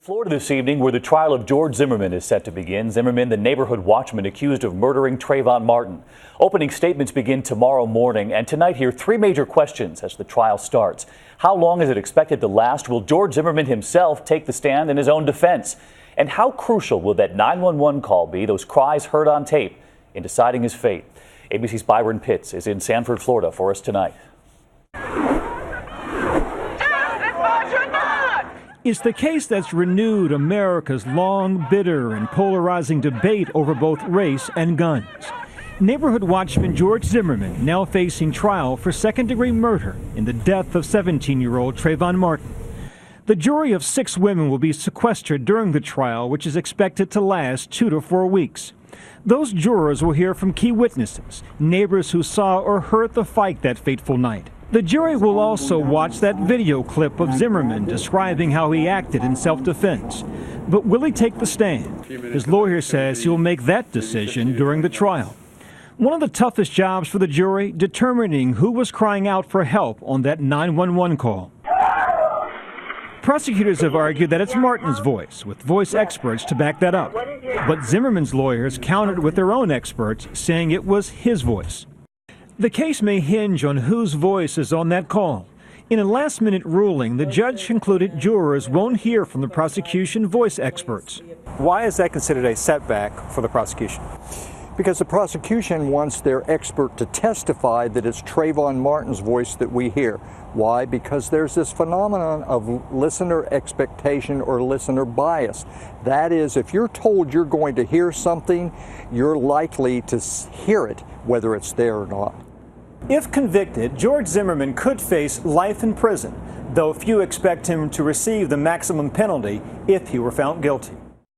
Florida this evening, where the trial of George Zimmerman is set to begin. Zimmerman, the neighborhood watchman accused of murdering Trayvon Martin. Opening statements begin tomorrow morning, and tonight here, three major questions as the trial starts. How long is it expected to last? Will George Zimmerman himself take the stand in his own defense? And how crucial will that 911 call be, those cries heard on tape, in deciding his fate? ABC's Byron Pitts is in Sanford, Florida for us tonight. It's the case that's renewed America's long, bitter, and polarizing debate over both race and guns. Neighborhood watchman George Zimmerman now facing trial for second-degree murder in the death of 17-year-old Trayvon Martin. The jury of 6 women will be sequestered during the trial, which is expected to last 2 to 4 weeks. Those jurors will hear from key witnesses, neighbors who saw or heard the fight that fateful night. The jury will also watch that video clip of Zimmerman describing how he acted in self-defense. But will he take the stand? His lawyer says he'll make that decision during the trial. One of the toughest jobs for the jury, determining who was crying out for help on that 911 call. Prosecutors have argued that it's Martin's voice, with voice experts to back that up. But Zimmerman's lawyers countered with their own experts, saying it was his voice. The case may hinge on whose voice is on that call. In a last-minute ruling, the judge concluded jurors won't hear from the prosecution voice experts. Why is that considered a setback for the prosecution? Because the prosecution wants their expert to testify that it's Trayvon Martin's voice that we hear. Why? Because there's this phenomenon of listener expectation or listener bias. That is, if you're told you're going to hear something, you're likely to hear it, whether it's there or not. If convicted, George Zimmerman could face life in prison, though few expect him to receive the maximum penalty if he were found guilty.